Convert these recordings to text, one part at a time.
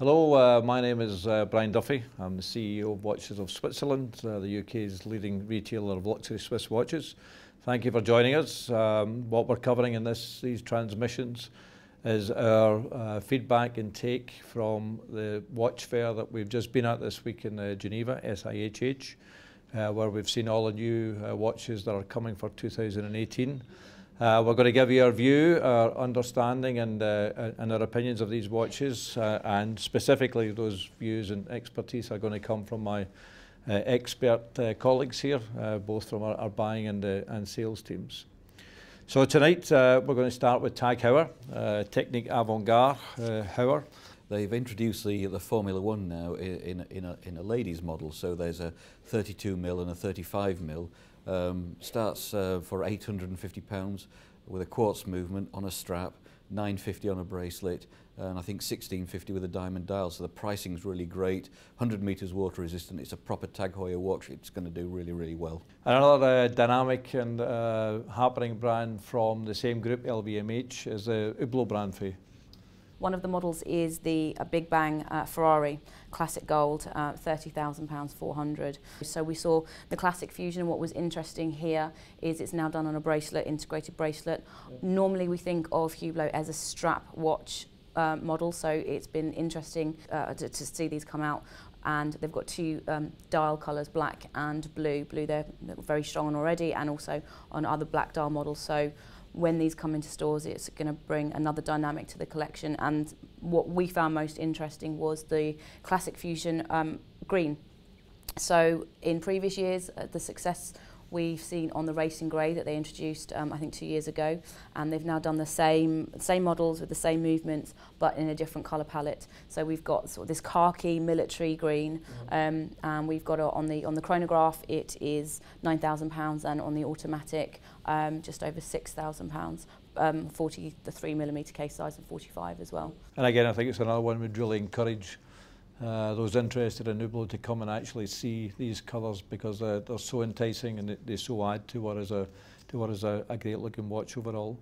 Hello, my name is Brian Duffy. I'm the CEO of Watches of Switzerland, the UK's leading retailer of luxury Swiss watches. Thank you for joining us. What we're covering in these transmissions is our feedback and take from the watch fair that we've just been at this week in Geneva, SIHH, where we've seen all the new watches that are coming for 2018. We're going to give you our view, our understanding and our opinions of these watches, and specifically those views and expertise are going to come from my expert colleagues here, both from our buying and sales teams. So tonight we're going to start with Tag Heuer, Technique Avant-Garde Heuer. They've introduced the Formula One now in a ladies model, so there's a 32mm and a 35mm. Starts for £850 with a quartz movement on a strap, £950 on a bracelet, and I think £1650 with a diamond dial. So the pricing's really great. 100 meters water resistant. It's a proper Tag Heuer watch. It's going to do really, really well. Another dynamic and happening brand from the same group, LVMH, is the Hublot brand for you. One of the models is a Big Bang Ferrari, classic gold, £30,000, 400. So we saw the classic fusion, and what was interesting here is it's now done on a bracelet, integrated bracelet. Normally we think of Hublot as a strap watch model, so it's been interesting to see these come out. And they've got two dial colours, black and blue. Blue they're very strong on already, and also on other black dial models. So when these come into stores, it's going to bring another dynamic to the collection. And what we found most interesting was the Classic Fusion green. So in previous years, the success we've seen on the racing grey that they introduced, I think 2 years ago, and they've now done the same models with the same movements, but in a different colour palette. So we've got sort of this khaki military green, and we've got on the chronograph it is £9,000, and on the automatic just over £6,000. 43mm case size and 45 as well. And again, I think it's another one we'd really encourage those interested in Hublot to come and actually see these colours, because they're so enticing and they so add to what is a great looking watch overall.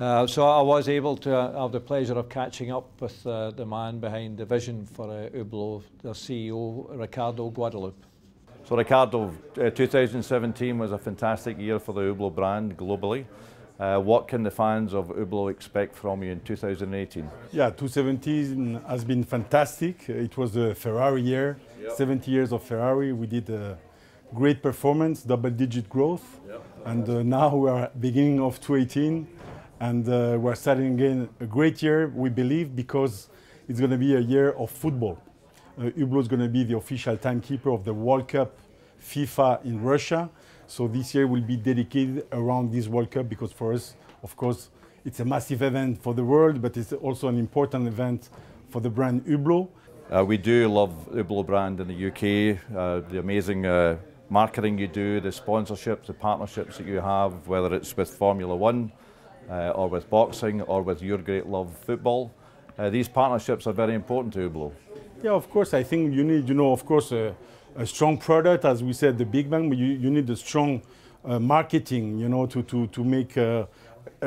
So I was able to have the pleasure of catching up with the man behind the vision for Hublot, their CEO, Ricardo Guadalupe. So Ricardo, 2017 was a fantastic year for the Hublot brand globally. What can the fans of Hublot expect from you in 2018? Yeah, 2017 has been fantastic. It was a Ferrari year, 70 years of Ferrari. We did a great performance, double-digit growth. And now we are beginning of 2018, and we're starting again a great year, we believe, because it's going to be a year of football. Hublot is going to be the official timekeeper of the World Cup FIFA in Russia. So this year will be dedicated around this World Cup, because for us, of course, it's a massive event for the world, but it's also an important event for the brand Hublot. We do love Hublot brand in the UK, the amazing marketing you do, the sponsorships, the partnerships that you have, whether it's with Formula One or with boxing or with your great love football. These partnerships are very important to Hublot. Yeah, of course, I think you need, of course, a strong product, as we said, the Big Bang, but you need a strong marketing, to make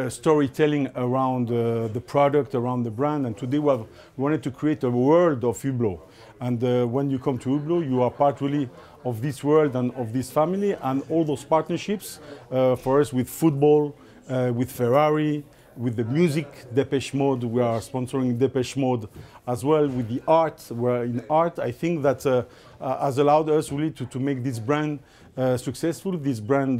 storytelling around the product, around the brand. And today we wanted to create a world of Hublot. And when you come to Hublot, you are part really of this world and of this family, and all those partnerships for us with football, with Ferrari, with the music, Depeche Mode, we are sponsoring Depeche Mode as well, with the art. We're in art. I think that has allowed us really to make this brand successful, this brand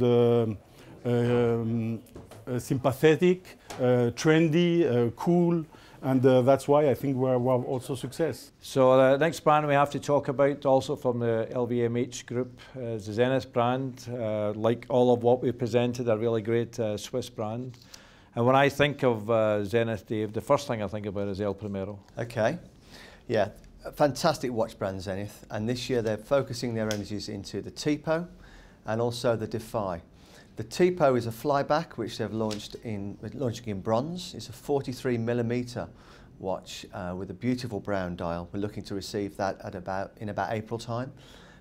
sympathetic, trendy, cool, and that's why I think we're also success. So the next brand we have to talk about, also from the LVMH group, is the Zenith brand. Like all of what we presented, a really great Swiss brand. And when I think of Zenith, Dave, the first thing I think about is El Primero. Okay, yeah, a fantastic watch brand, Zenith, and this year they're focusing their energies into the Tipo and also the Defy. The Tipo is a flyback which they've launching in bronze. It's a 43mm watch with a beautiful brown dial. We're looking to receive that in about April time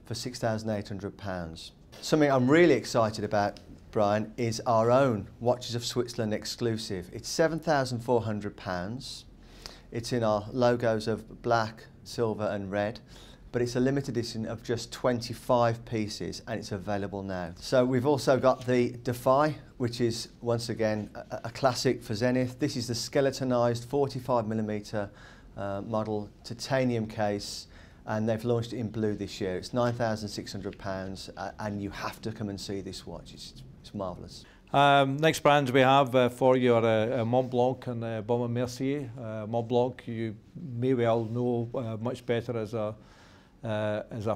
for £6,800. Something I'm really excited about, Brian, is our own Watches of Switzerland exclusive. It's £7,400. It's in our logos of black, silver and red, but it's a limited edition of just 25 pieces and it's available now. So we've also got the Defy, which is once again a classic for Zenith. This is the skeletonized 45mm model titanium case, and they've launched it in blue this year. It's £9,600 and you have to come and see this watch. It's marvellous. Next brands we have for you are Montblanc and Baume Mercier. Montblanc you may well know much better as a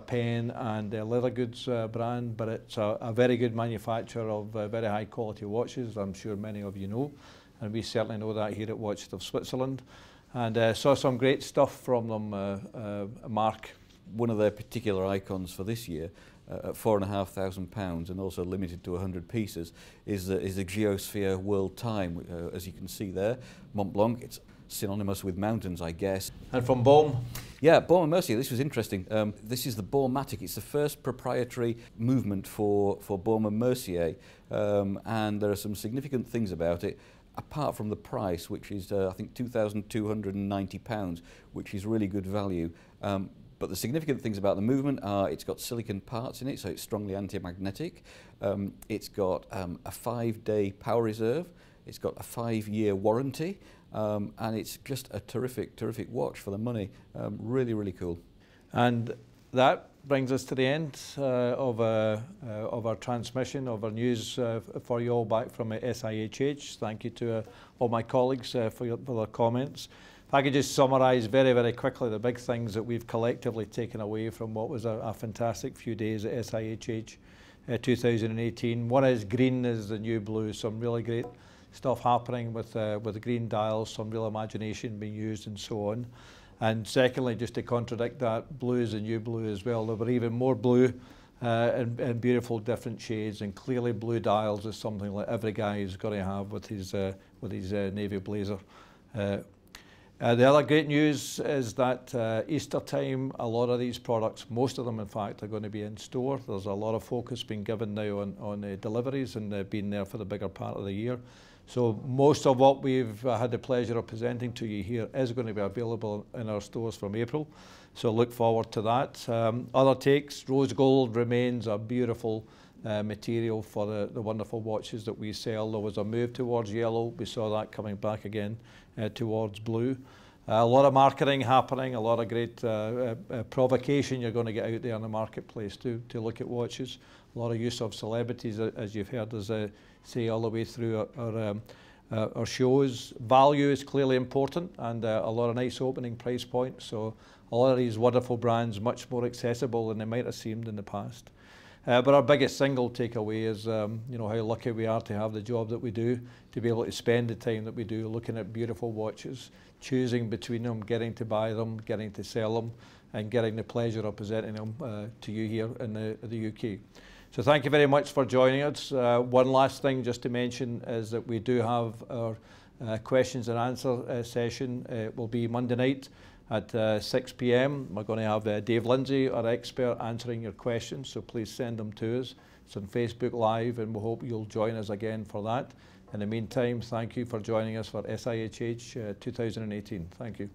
pen and a leather goods brand, but it's a very good manufacturer of very high quality watches, I'm sure many of you know, and we certainly know that here at Watches of Switzerland. And saw some great stuff from them, Mark. One of their particular icons for this year, at £4,500 and also limited to 100 pieces, is the Geosphere World Time, as you can see there. Montblanc, it's synonymous with mountains, I guess. And from Baume? Yeah, Baume and Mercier, this was interesting. This is the Baumatic. It's the first proprietary movement for Baume and Mercier, and there are some significant things about it, apart from the price, which is, I think, £2,290, which is really good value. But the significant things about the movement are it's got silicon parts in it, so it's strongly anti-magnetic. It's got a 5-day power reserve. It's got a 5-year warranty. And it's just a terrific watch for the money. Really, really cool. And that brings us to the end of our transmission, of our news for you all back from SIHH. Thank you to all my colleagues for their comments. If I could just summarise very, very quickly the big things that we've collectively taken away from what was a fantastic few days at SIHH 2018. One is green is the new blue, some really great stuff happening with the green dials, some real imagination being used and so on. And secondly, just to contradict that, blue is the new blue as well. There were even more blue in beautiful different shades, and clearly blue dials is something that every guy is going to have with his navy blazer. The other great news is that Easter time, a lot of these products, most of them in fact, are going to be in store. There's a lot of focus being given now on deliveries and being there for the bigger part of the year. So most of what we've had the pleasure of presenting to you here is going to be available in our stores from April. So look forward to that. Other takes, rose gold remains a beautiful material for the wonderful watches that we sell. There was a move towards yellow. We saw that coming back again towards blue. A lot of marketing happening, a lot of great provocation you're going to get out there in the marketplace to look at watches. A lot of use of celebrities, as you've heard us say all the way through our shows. Value is clearly important, and a lot of nice opening price points. So a lot of these wonderful brands much more accessible than they might have seemed in the past. But our biggest single takeaway is you know, how lucky we are to have the job that we do, to be able to spend the time that we do looking at beautiful watches, choosing between them, getting to buy them, getting to sell them, and getting the pleasure of presenting them to you here in the UK. So thank you very much for joining us. One last thing just to mention is that we do have our questions and answer session. It will be Monday night at 6 p.m. We're going to have Dave Lindsay, our expert, answering your questions, so please send them to us. It's on Facebook Live, and we hope you'll join us again for that. In the meantime, thank you for joining us for SIHH 2018. Thank you.